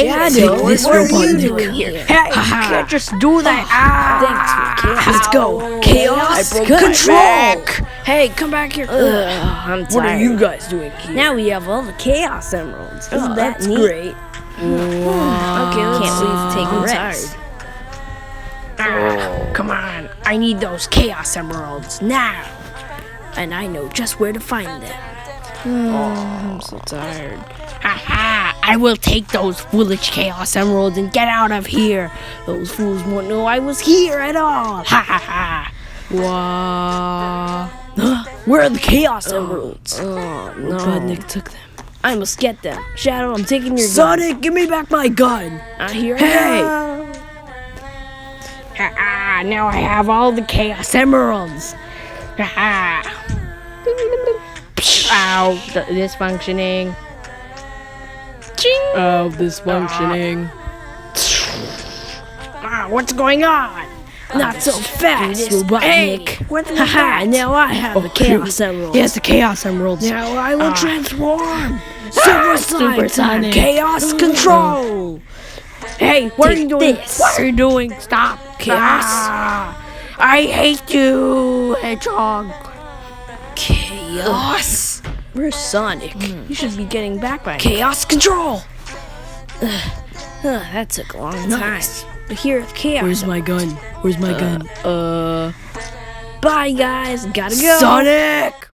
Shadow, this what are robot you Nick. doing here? Hey, you can't just do that. Thanks for chaos. Let's go. Chaos I broke control. my back. Hey, come back here. I'm tired. What are you guys doing here? Now we have all the Chaos Emeralds. Isn't that that's neat? great. Okay, let's can't see. wait to take a I'm rest. Come on, I need those Chaos Emeralds now. And I know just where to find them. I'm so tired. Haha, I will take those foolish Chaos Emeralds and get out of here. Those fools won't know I was here at all. Ha ha ha. Wow. Where are the Chaos Emeralds? Oh, no. Robotnik took them. I must get them. Shadow, I'm taking your gun. Sonic, give me back my gun. Here Hey. I go. Ha now I have all the Chaos Emeralds. Ha Ow, dysfunctioning. Ching. Oh, this functioning. What's going on? Not so fast, Robotnik. Haha, now I have the Chaos Emeralds. Yes, the Chaos Emeralds. Now I will transform. Supersonic. Chaos control. Hey, what are you doing? What are you doing? Stop. Chaos. I hate you, Hedgehog. Chaos. Where's Sonic? You should be getting back by now. Chaos control. That took a long Nice. time. But here at Chaos. Where's my gun? Where's my gun? Bye, guys. Gotta go. Sonic.